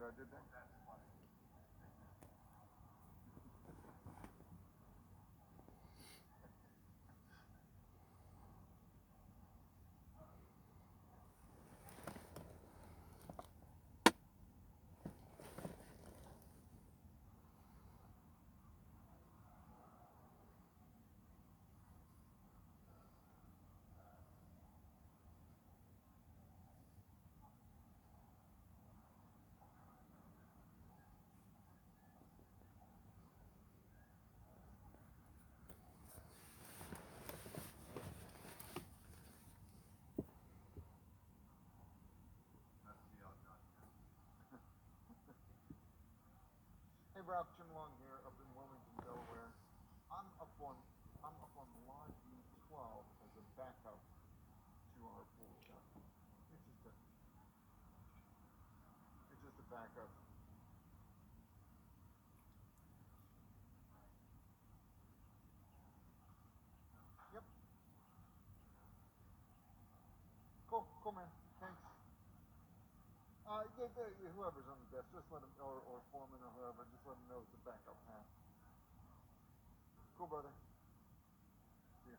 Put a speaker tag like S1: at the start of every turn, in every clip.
S1: what I did there? Hey Ralph, Jim Long here up in Wilmington, Delaware. I'm up on line U12 as a backup to our pool shop. It's just a backup. Yep. Cool man. Thanks. Whoever's on the desk, just let them, or foreman or whoever, just let them know it's a backup path. Cool, brother. See ya.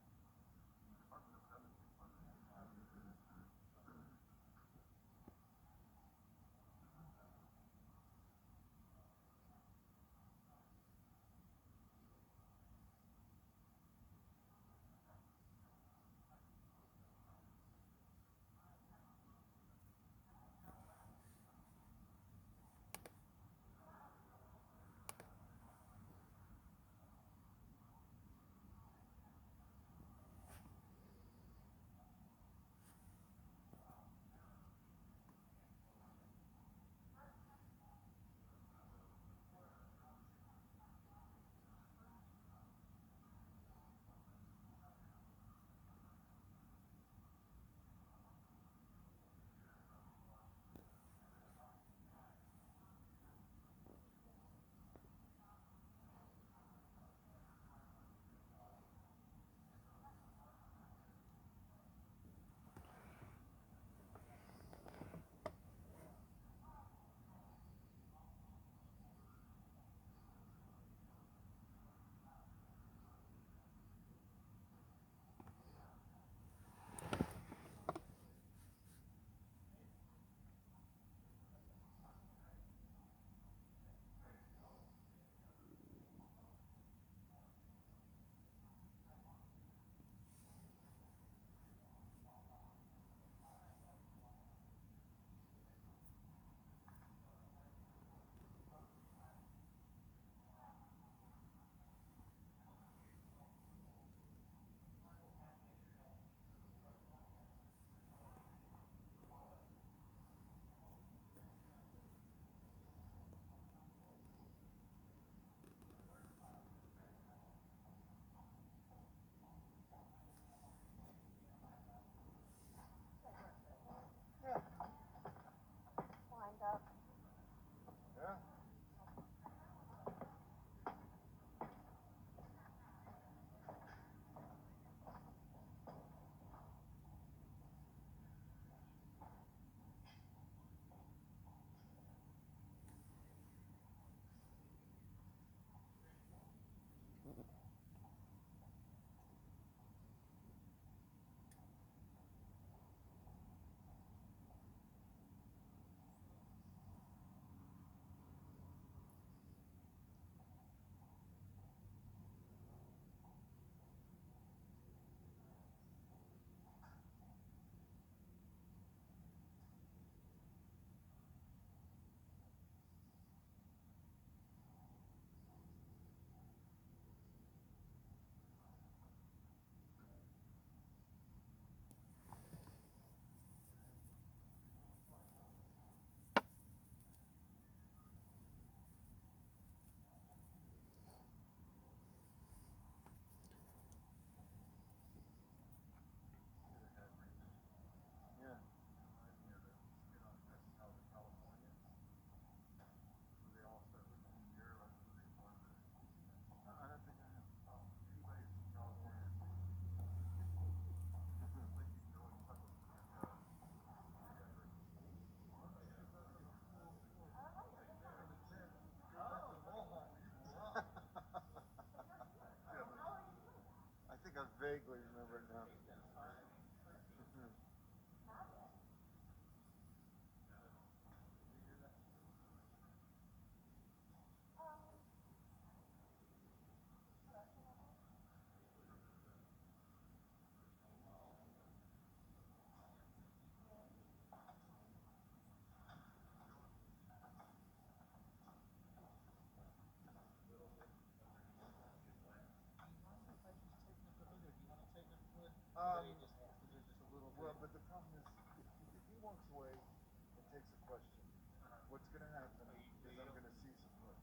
S2: he just has to do just a little bit.
S1: Well, but the problem is, if he walks away and takes a question, what's going to happen is I'm going to cease his work.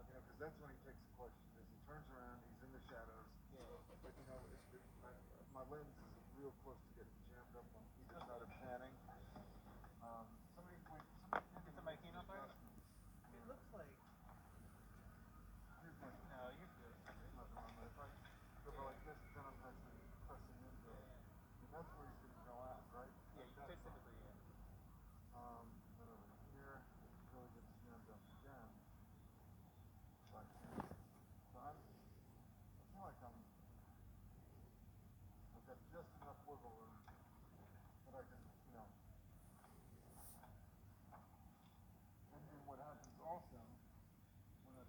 S1: Okay, because that's when he takes a question. Is he turns around, he's in the shadows.
S2: Yeah.
S1: But you know, my lens is real close to getting jammed up on either side of panning. Somebody
S2: Is somebody keen on fire?
S3: It looks like.
S1: Here's my.
S2: No, you're good.
S1: Here's my thermometer. If I go like this, then I'm actually pressing into it. And that's where he's going to go at, right?
S2: Yeah, you typically, yeah.
S1: But over here, it really gets jammed up again. Like, so I feel like I've got just enough wiggle room that I can, you know. And then what happens also, when I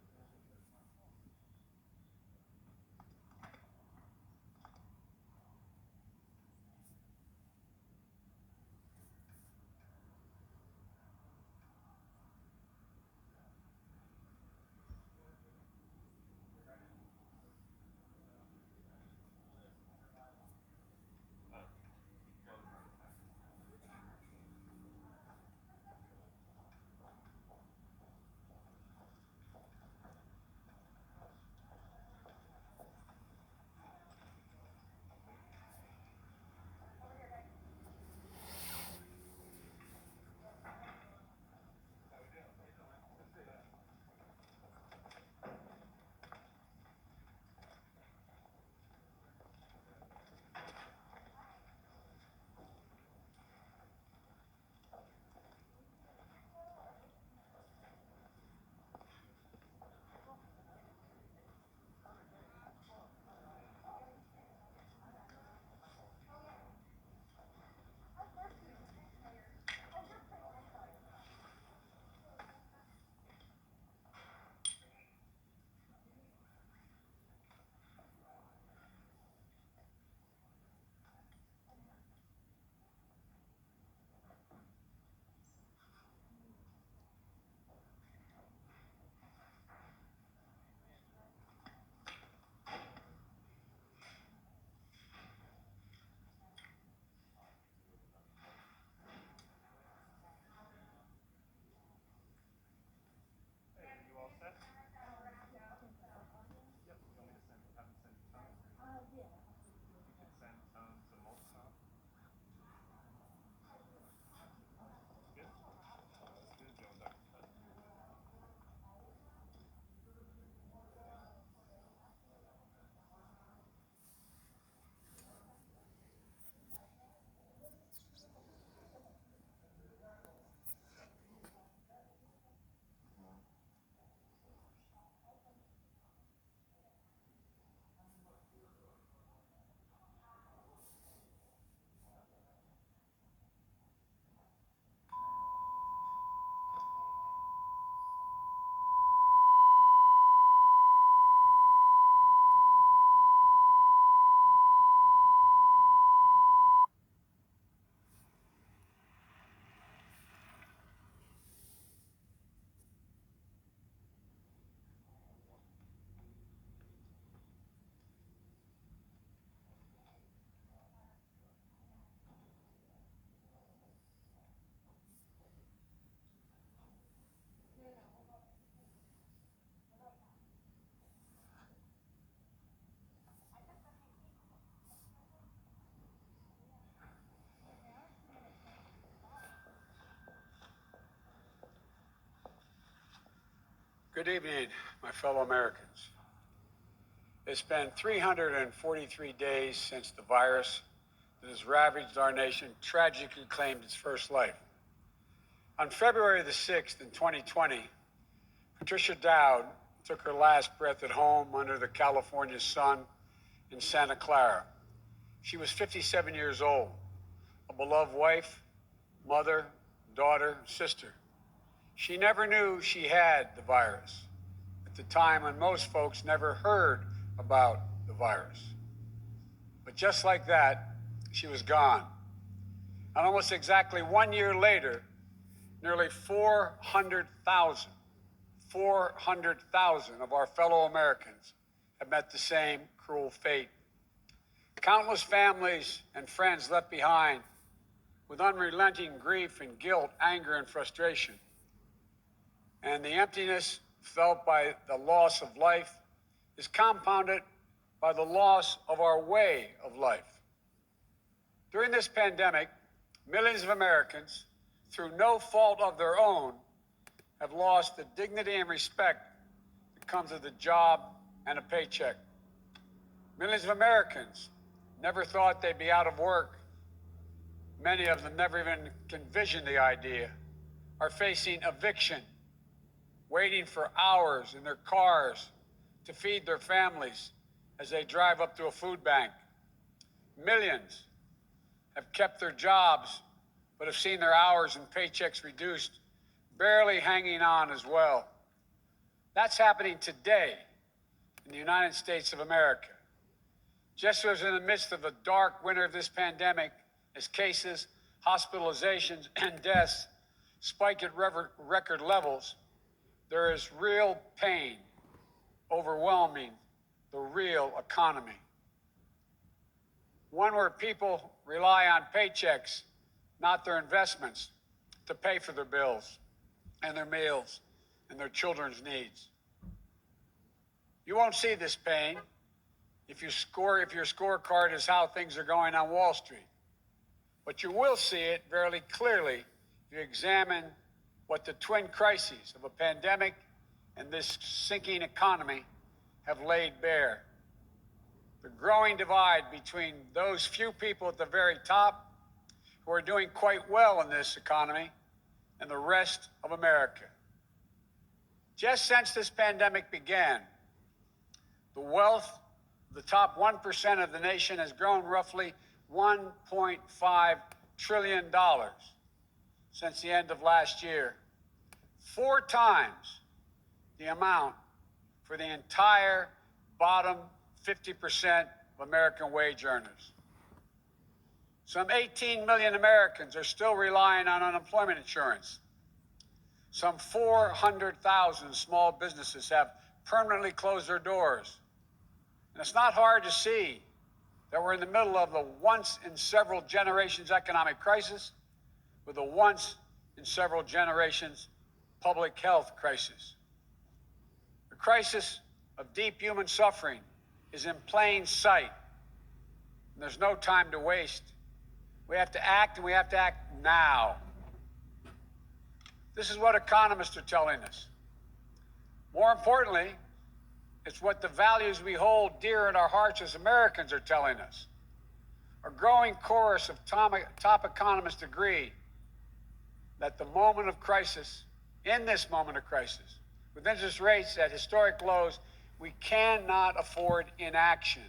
S4: Good evening, my fellow Americans. It's been 343 days since the virus that has ravaged our nation tragically claimed its first life. On February the 6th in 2020, Patricia Dowd took her last breath at home under the California sun in Santa Clara. She was 57 years old, a beloved wife, mother, daughter, sister. She never knew she had the virus at the time when most folks never heard about the virus. But just like that, she was gone. And almost exactly 1 year later, nearly 400,000 of our fellow Americans have met the same cruel fate. Countless families and friends left behind with unrelenting grief and guilt, anger and frustration. And the emptiness felt by the loss of life is compounded by the loss of our way of life. During this pandemic, millions of Americans, through no fault of their own, have lost the dignity and respect that comes with a job and a paycheck. Millions of Americans never thought they'd be out of work. Many of them never even envisioned the idea, are facing eviction, waiting for hours in their cars to feed their families as they drive up to a food bank. Millions have kept their jobs but have seen their hours and paychecks reduced, barely hanging on as well. That's happening today in the United States of America. Just as in the midst of the dark winter of this pandemic, as cases, hospitalizations, and deaths spike at record levels, there is real pain overwhelming the real economy. One where people rely on paychecks, not their investments, to pay for their bills and their meals and their children's needs. You won't see this pain if your scorecard is how things are going on Wall Street. But you will see it very clearly if you examine what the twin crises of a pandemic and this sinking economy have laid bare. The growing divide between those few people at the very top who are doing quite well in this economy and the rest of America. Just since this pandemic began, the wealth of the top 1% of the nation has grown roughly $1.5 trillion since the end of last year, 4 times the amount for the entire bottom 50% of American wage earners. Some 18 million Americans are still relying on unemployment insurance. Some 400,000 small businesses have permanently closed their doors. And it's not hard to see that we're in the middle of the once in several generations economic crisis with a once in several generations public health crisis. The crisis of deep human suffering is in plain sight, and there's no time to waste. We have to act, and we have to act now. This is what economists are telling us. More importantly, it's what the values we hold dear in our hearts as Americans are telling us. A growing chorus of top economists agree that the moment of crisis, in this moment of crisis, with interest rates at historic lows, we cannot afford inaction.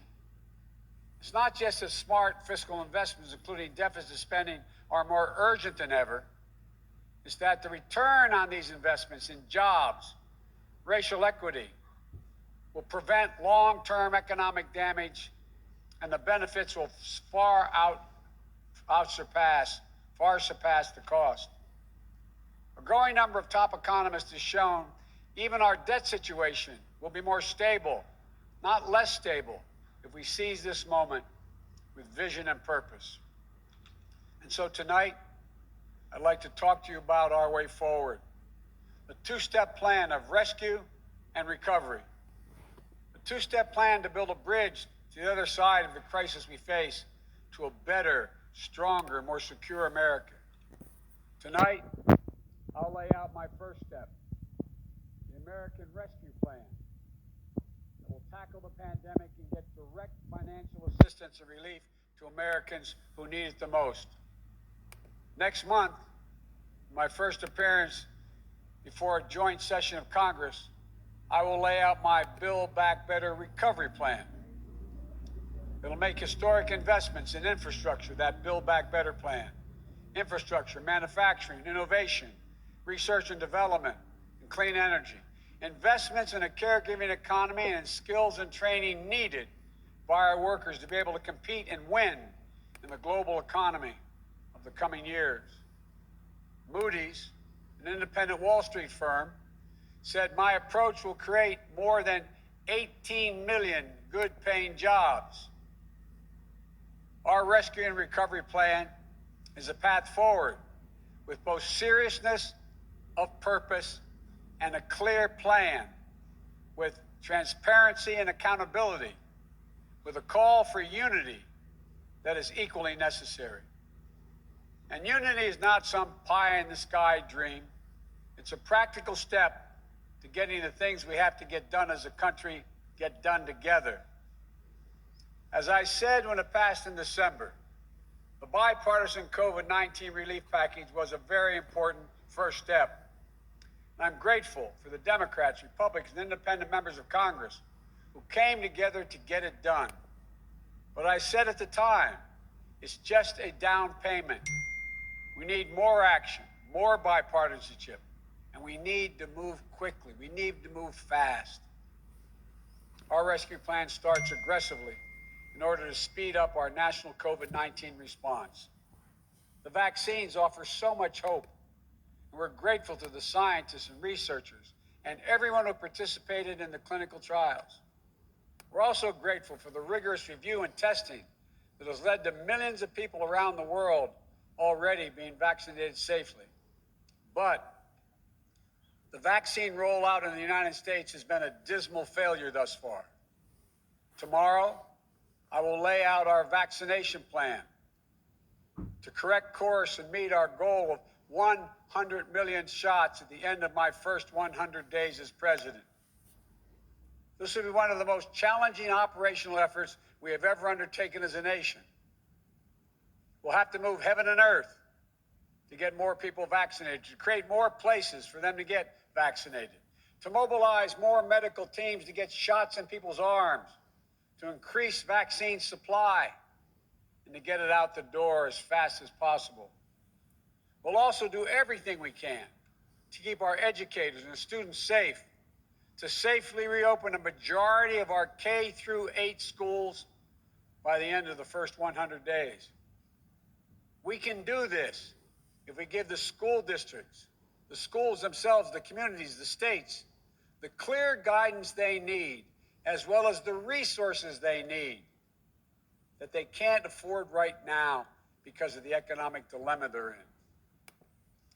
S4: It's not just that smart fiscal investments, including deficit spending, are more urgent than ever. It's that the return on these investments in jobs, racial equity, will prevent long-term economic damage, and the benefits will far surpass the cost. A growing number of top economists has shown even our debt situation will be more stable, not less stable, if we seize this moment with vision and purpose. And so tonight, I'd like to talk to you about our way forward, a 2-step plan of rescue and recovery, a 2-step plan to build a bridge to the other side of the crisis we face to a better, stronger, more secure America. Tonight, I'll lay out my first step, the American Rescue Plan, that will tackle the pandemic and get direct financial assistance and relief to Americans who need it the most. Next month, my first appearance before a joint session of Congress, I will lay out my Build Back Better recovery plan. It'll make historic investments in infrastructure, that Build Back Better plan. Infrastructure, manufacturing, innovation, research and development, and clean energy. Investments in a caregiving economy and in skills and training needed by our workers to be able to compete and win in the global economy of the coming years. Moody's, an independent Wall Street firm, said my approach will create more than 18 million good-paying jobs. Our rescue and recovery plan is a path forward with both seriousness of purpose and a clear plan, with transparency and accountability, with a call for unity that is equally necessary. And unity is not some pie-in-the-sky dream. It's a practical step to getting the things we have to get done as a country get done together. As I said when it passed in December, the bipartisan COVID-19 relief package was a very important first step. And I'm grateful for the Democrats, Republicans, and independent members of Congress who came together to get it done. But I said at the time, it's just a down payment. We need more action, more bipartisanship, and we need to move quickly. We need to move fast. Our rescue plan starts aggressively in order to speed up our national COVID-19 response. The vaccines offer so much hope, and we're grateful to the scientists and researchers and everyone who participated in the clinical trials. We're also grateful for the rigorous review and testing that has led to millions of people around the world already being vaccinated safely. But the vaccine rollout in the United States has been a dismal failure thus far. Tomorrow, I will lay out our vaccination plan to correct course and meet our goal of 100 million shots at the end of my first 100 days as president. This will be one of the most challenging operational efforts we have ever undertaken as a nation. We'll have to move heaven and earth to get more people vaccinated, to create more places for them to get vaccinated, to mobilize more medical teams to get shots in people's arms, to increase vaccine supply, and to get it out the door as fast as possible. We'll also do everything we can to keep our educators and students safe, to safely reopen a majority of our K-8 schools by the end of the first 100 days. We can do this if we give the school districts, the schools themselves, the communities, the states, the clear guidance they need, as well as the resources they need that they can't afford right now because of the economic dilemma they're in.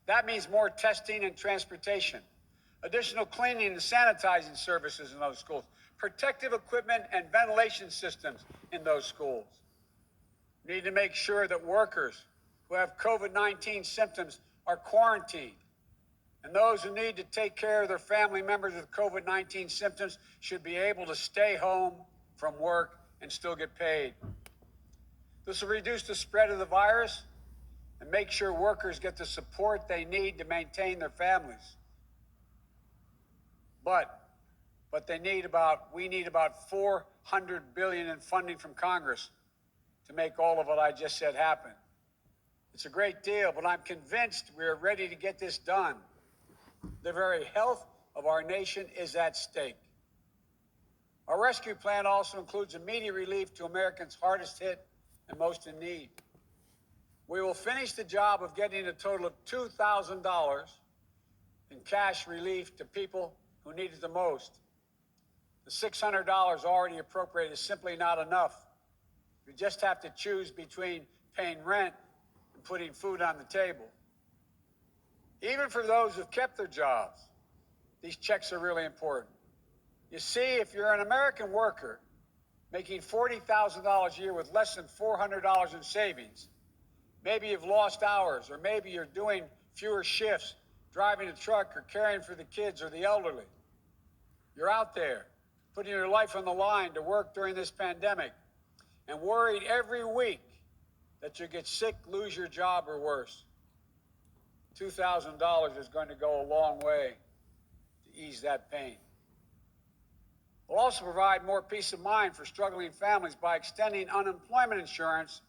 S4: That means more testing and transportation, additional cleaning and sanitizing services in those schools, protective equipment and ventilation systems in those schools. We need to make sure that workers who have COVID-19 symptoms are quarantined, and those who need to take care of their family members with COVID-19 symptoms should be able to stay home from work and still get paid. This will reduce the spread of the virus and make sure workers get the support they need to maintain their families. But we need about $400 billion in funding from Congress to make all of what I just said happen. It's a great deal, but I'm convinced we are ready to get this done. The very health of our nation is at stake. Our rescue plan also includes immediate relief to Americans hardest hit and most in need. We will finish the job of getting a total of $2,000 in cash relief to people who need it the most. The $600 already appropriated is simply not enough. We just have to choose between paying rent and putting food on the table. Even for those who've kept their jobs, these checks are really important. You see, if you're an American worker making $40,000 a year with less than $400 in savings, maybe you've lost hours, or maybe you're doing fewer shifts, driving a truck or caring for the kids or the elderly. You're out there putting your life on the line to work during this pandemic and worried every week that you'll get sick, lose your job, or worse. $2,000 is going to go a long way to ease that pain. We'll also provide more peace of mind for struggling families by extending unemployment insurance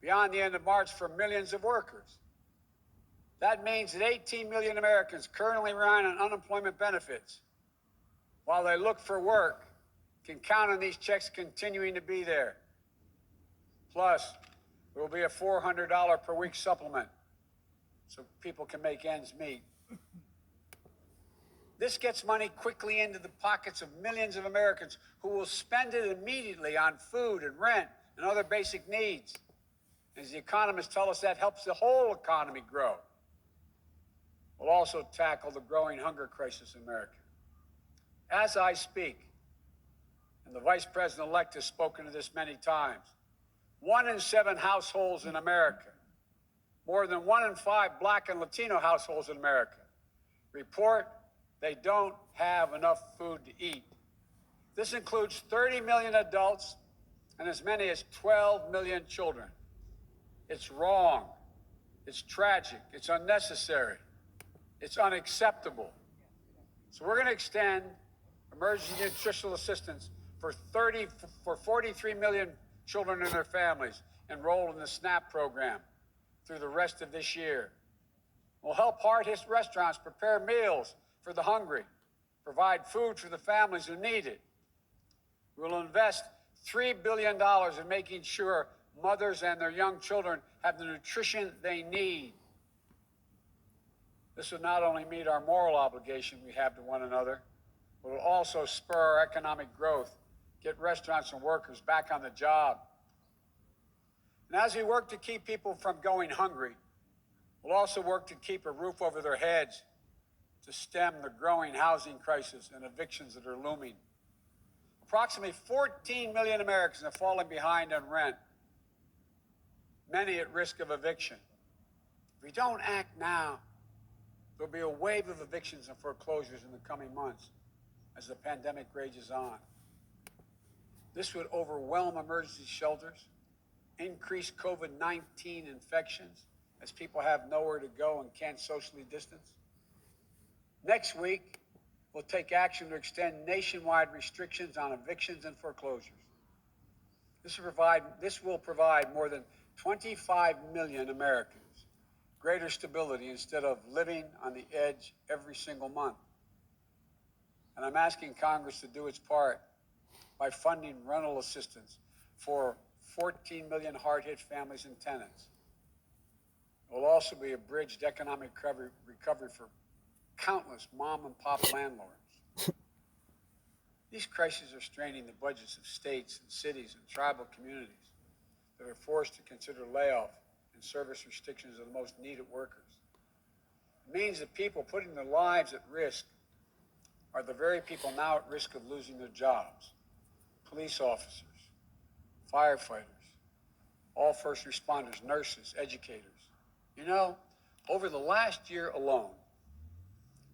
S4: beyond the end of March for millions of workers. That means that 18 million Americans currently relying on unemployment benefits, while they look for work, can count on these checks continuing to be there. Plus, there will be a $400 per week supplement so people can make ends meet. This gets money quickly into the pockets of millions of Americans who will spend it immediately on food and rent, and other basic needs. As the economists tell us, that helps the whole economy grow. We'll also tackle the growing hunger crisis in America. As I speak, and the Vice President-elect has spoken to this many times, 1 in 7 households in America, more than 1 in 5 Black and Latino households in America, report they don't have enough food to eat. This includes 30 million adults and as many as 12 million children. It's wrong. It's tragic. It's unnecessary. It's unacceptable. So we're going to extend emergency nutritional assistance for 43 million children and their families enrolled in the SNAP program through the rest of this year. We'll help hard-hit restaurants prepare meals for the hungry, provide food for the families who need it. We'll invest $3 billion in making sure mothers and their young children have the nutrition they need. This will not only meet our moral obligation we have to one another, but will also spur our economic growth, get restaurants and workers back on the job. And as we work to keep people from going hungry, we'll also work to keep a roof over their heads, to stem the growing housing crisis and evictions that are looming. Approximately 14 million Americans have fallen behind on rent, many at risk of eviction. If we don't act now, there'll be a wave of evictions and foreclosures in the coming months as the pandemic rages on. This would overwhelm emergency shelters, increase COVID-19 infections as people have nowhere to go and can't socially distance. Next week, we'll take action to extend nationwide restrictions on evictions and foreclosures. This will provide more than 25 million Americans greater stability instead of living on the edge every single month. And I'm asking Congress to do its part by funding rental assistance for 14 million hard-hit families and tenants. It will also be a bridged economic recovery for countless mom and pop landlords. These crises are straining the budgets of states and cities and tribal communities that are forced to consider layoff and service restrictions of the most needed workers. It means that people putting their lives at risk are the very people now at risk of losing their jobs. Police officers, firefighters, all first responders, nurses, educators. You know, over the last year alone,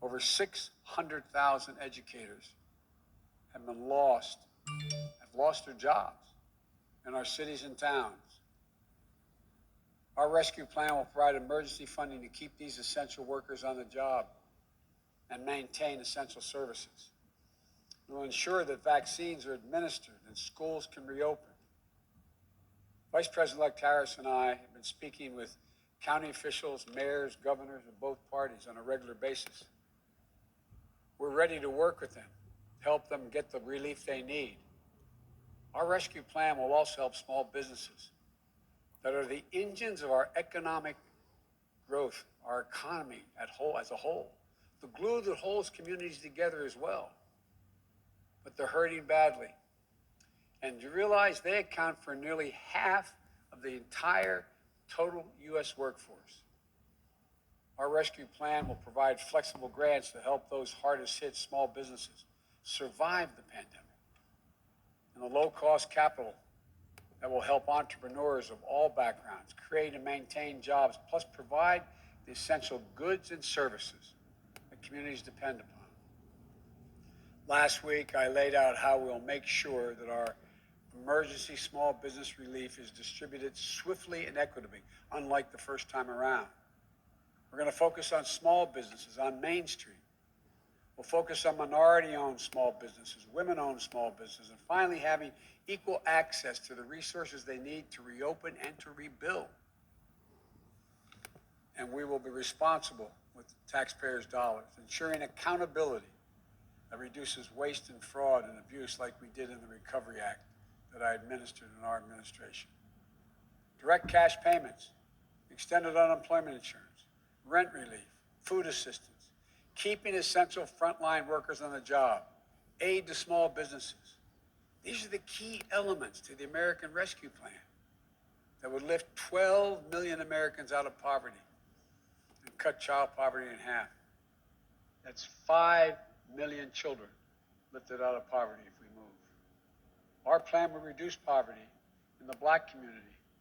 S4: over 600,000 educators have lost their jobs in our cities and towns. Our rescue plan will provide emergency funding to keep these essential workers on the job and maintain essential services. It will ensure that vaccines are administered and schools can reopen. Vice President-elect Harris and I have been speaking with county officials, mayors, governors of both parties on a regular basis. We're ready to work with them, help them get the relief they need. Our rescue plan will also help small businesses that are the engines of our economic growth, our economy as a whole, the glue that holds communities together as well. But they're hurting badly. And you realize they account for nearly half of the entire total U.S. workforce. Our rescue plan will provide flexible grants to help those hardest hit small businesses survive the pandemic, and the low-cost capital that will help entrepreneurs of all backgrounds create and maintain jobs, plus provide the essential goods and services that communities depend upon. Last week, I laid out how we'll make sure that our emergency small business relief is distributed swiftly and equitably, unlike the first time around. We're going to focus on small businesses on Main Street. We'll focus on minority-owned small businesses, women-owned small businesses, and finally having equal access to the resources they need to reopen and to rebuild. And we will be responsible with taxpayers' dollars, ensuring accountability that reduces waste and fraud and abuse like we did in the Recovery Act that I administered in our administration. Direct cash payments, extended unemployment insurance, rent relief, food assistance, keeping essential frontline workers on the job, aid to small businesses, These are the key elements to the American Rescue Plan that would lift 12 million Americans out of poverty and cut child poverty in half. That's 5 million children lifted out of poverty if we move. Our plan would reduce poverty in the black community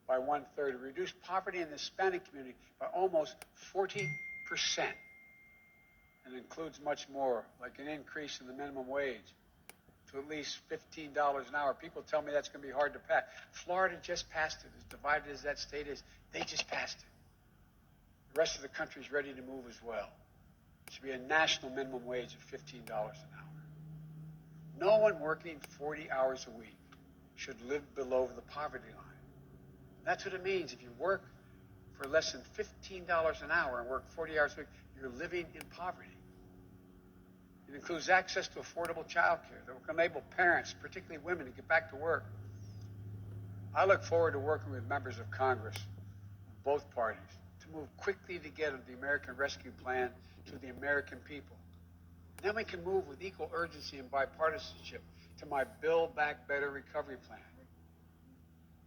S4: by 1/3, reduce poverty in the Hispanic community by almost 40%, and includes much more, like an increase in the minimum wage to at least $15 an hour. People tell me that's going to be hard to pass. Florida just passed it. As divided as that state is, they just passed it. The rest of the country is ready to move as well. It should be a national minimum wage of $15 an hour. No one working 40 hours a week should live below the poverty line. That's what it means. If you work for less than $15 an hour and work 40 hours a week, you're living in poverty. It includes access to affordable child care that will enable parents, particularly women, to get back to work. I look forward to working with members of Congress, both parties, to move quickly to get the American Rescue Plan to the American people. And then we can move with equal urgency and bipartisanship to my Build Back Better recovery plan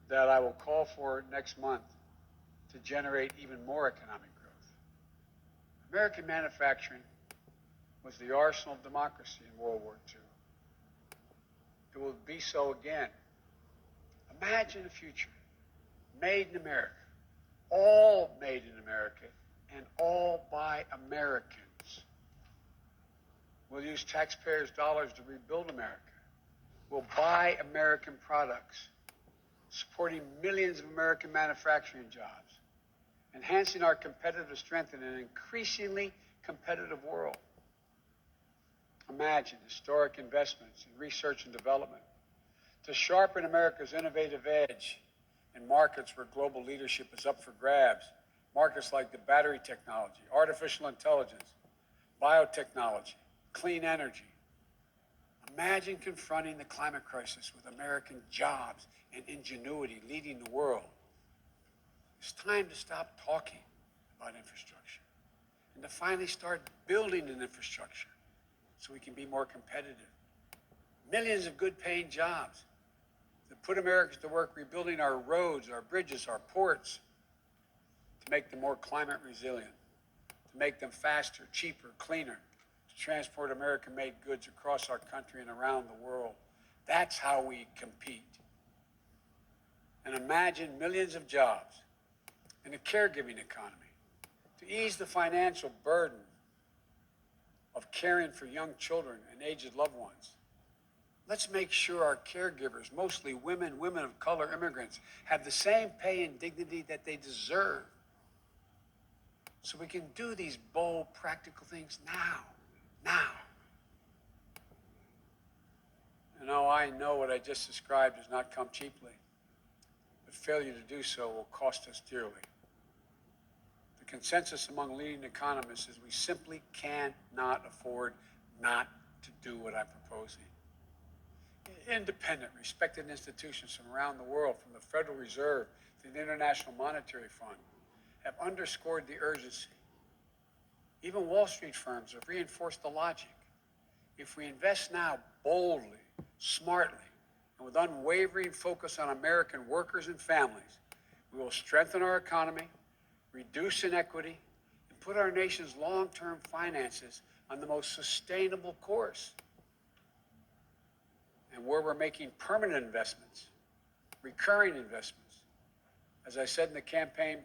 S4: that I will call for next month to generate even more economic growth. American manufacturing was the arsenal of democracy in World War II. It will be so again. Imagine a future made in America, all made in America, and all by Americans. We'll use taxpayers' dollars to rebuild America. We'll buy American products, supporting millions of American manufacturing jobs, enhancing our competitive strength in an increasingly competitive world. Imagine historic investments in research and development to sharpen America's innovative edge in markets where global leadership is up for grabs. Markets like the battery technology, artificial intelligence, biotechnology, clean energy. Imagine confronting the climate crisis with American jobs and ingenuity leading the world. It's time to stop talking about infrastructure and to finally start building an infrastructure so we can be more competitive. Millions of good-paying jobs that put Americans to work rebuilding our roads, our bridges, our ports, to make them more climate resilient, to make them faster, cheaper, cleaner, to transport American-made goods across our country and around the world. That's how we compete. And imagine millions of jobs in a caregiving economy to ease the financial burden of caring for young children and aged loved ones. Let's make sure our caregivers, mostly women of color, immigrants, have the same pay and dignity that they deserve. So we can do these bold, practical things now. You know, I know what I just described does not come cheaply, but failure to do so will cost us dearly. The consensus among leading economists is we simply cannot afford not to do what I'm proposing. Independent, respected institutions from around the world, from the Federal Reserve to the International Monetary Fund, have underscored the urgency. Even Wall Street firms have reinforced the logic. If we invest now boldly, smartly, and with unwavering focus on American workers and families, we will strengthen our economy, reduce inequity, and put our nation's long-term finances on the most sustainable course. And where we're making permanent investments, recurring investments, as I said in the campaign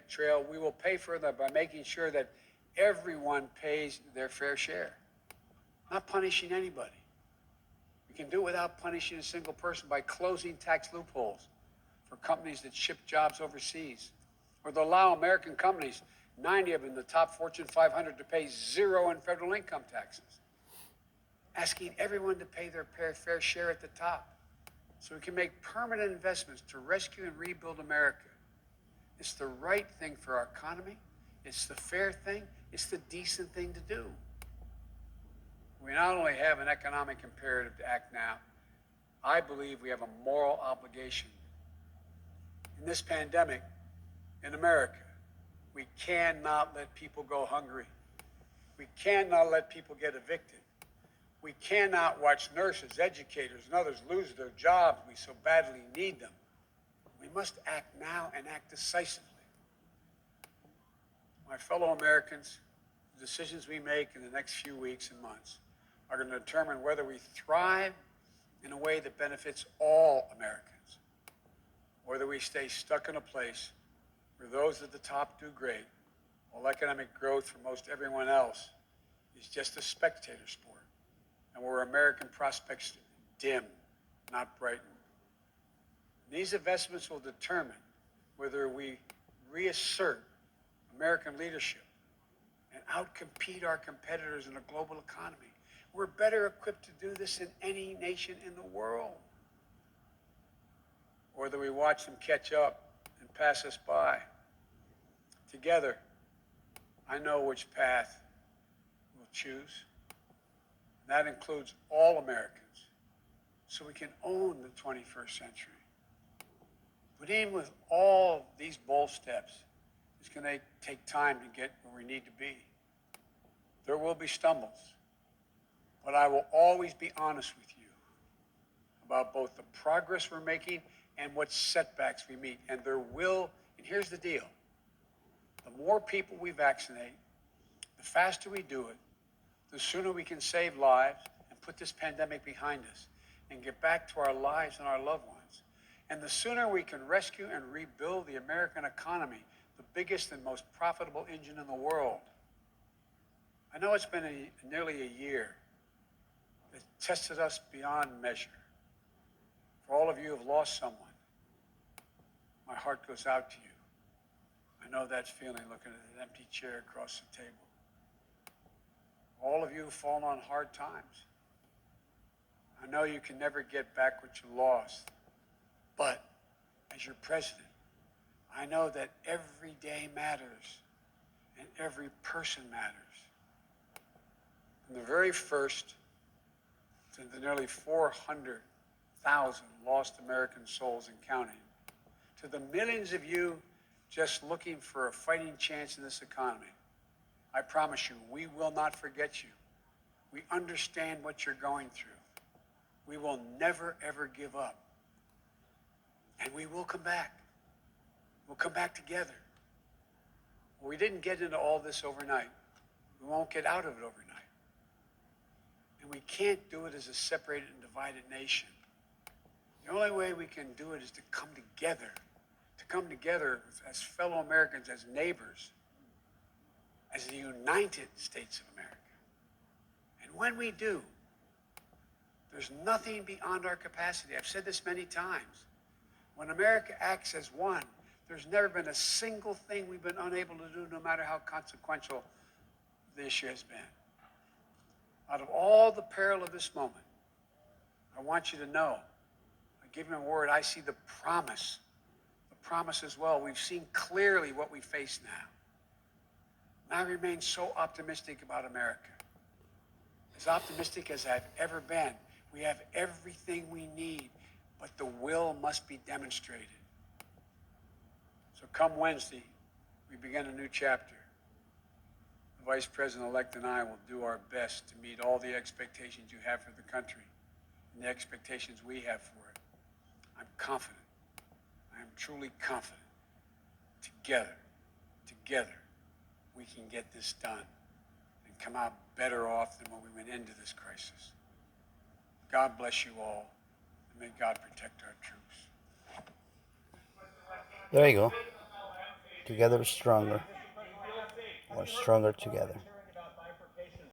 S4: trail, we will pay for them by making sure that everyone pays their fair share, not punishing anybody. We can do it without punishing a single person by closing tax loopholes for companies that ship jobs overseas, or to allow American companies, 90 of them in the top Fortune 500, to pay zero in federal income taxes, asking everyone to pay their fair share at the top so we can make permanent investments to rescue and rebuild America. It's the right thing for our economy. It's the fair thing. It's the decent thing to do. We not only have an economic imperative to act now, I believe we have a moral obligation. In this pandemic, in America, we cannot let people go hungry. We cannot let people get evicted. We cannot watch nurses, educators, and others lose their jobs. We so badly need them. We must act now and act decisively. My fellow Americans, the decisions we make in the next few weeks and months are going to determine whether we thrive in a way that benefits all Americans, or whether we stay stuck in a place where those at the top do great, while economic growth for most everyone else is just a spectator sport, and where American prospects dim, not brighten. These investments will determine whether we reassert American leadership and outcompete our competitors in a global economy. We're better equipped to do this than any nation in the world. Or whether we watch them catch up and pass us by. Together, I know which path we'll choose. That includes all Americans, so we can own the 21st century. But even with all these bold steps, it's going to take time to get where we need to be. There will be stumbles, but I will always be honest with you about both the progress we're making and what setbacks we meet. And here's the deal. The more people we vaccinate, the faster we do it, the sooner we can save lives and put this pandemic behind us and get back to our lives and our loved ones. And the sooner we can rescue and rebuild the American economy, the biggest and most profitable engine in the world. I know it's been nearly a year that tested us beyond measure. For all of you who have lost someone, my heart goes out to you. I know that feeling looking at an empty chair across the table. All of you have fallen on hard times. I know you can never get back what you lost, but as your president, I know that every day matters and every person matters. From the very first to the nearly 400,000 lost American souls and counting, to the millions of you just looking for a fighting chance in this economy, I promise you, we will not forget you. We understand what you're going through. We will never, ever give up. And we will come back. We'll come back together. We didn't get into all this overnight. We won't get out of it overnight. And we can't do it as a separated and divided nation. The only way we can do it is to come together as fellow Americans, as neighbors, as the United States of America. And when we do, there's nothing beyond our capacity. I've said this many times. When America acts as one, there's never been a single thing we've been unable to do, no matter how consequential the issue has been. Out of all the peril of this moment, I want you to know, I give him a word, I see the promise as well. We've seen clearly what we face now. And I remain so optimistic about America. As optimistic as I've ever been. We have everything we need, but the will must be demonstrated. So come Wednesday, we begin a new chapter. The Vice President-elect and I will do our best to meet all the expectations you have for the country and the expectations we have for it. I'm confident. I am truly confident. Together, we can get this done and come out better off than when we went into this crisis. God bless you all, and may God protect our troops.
S3: There you go. Together we're stronger. We're stronger together.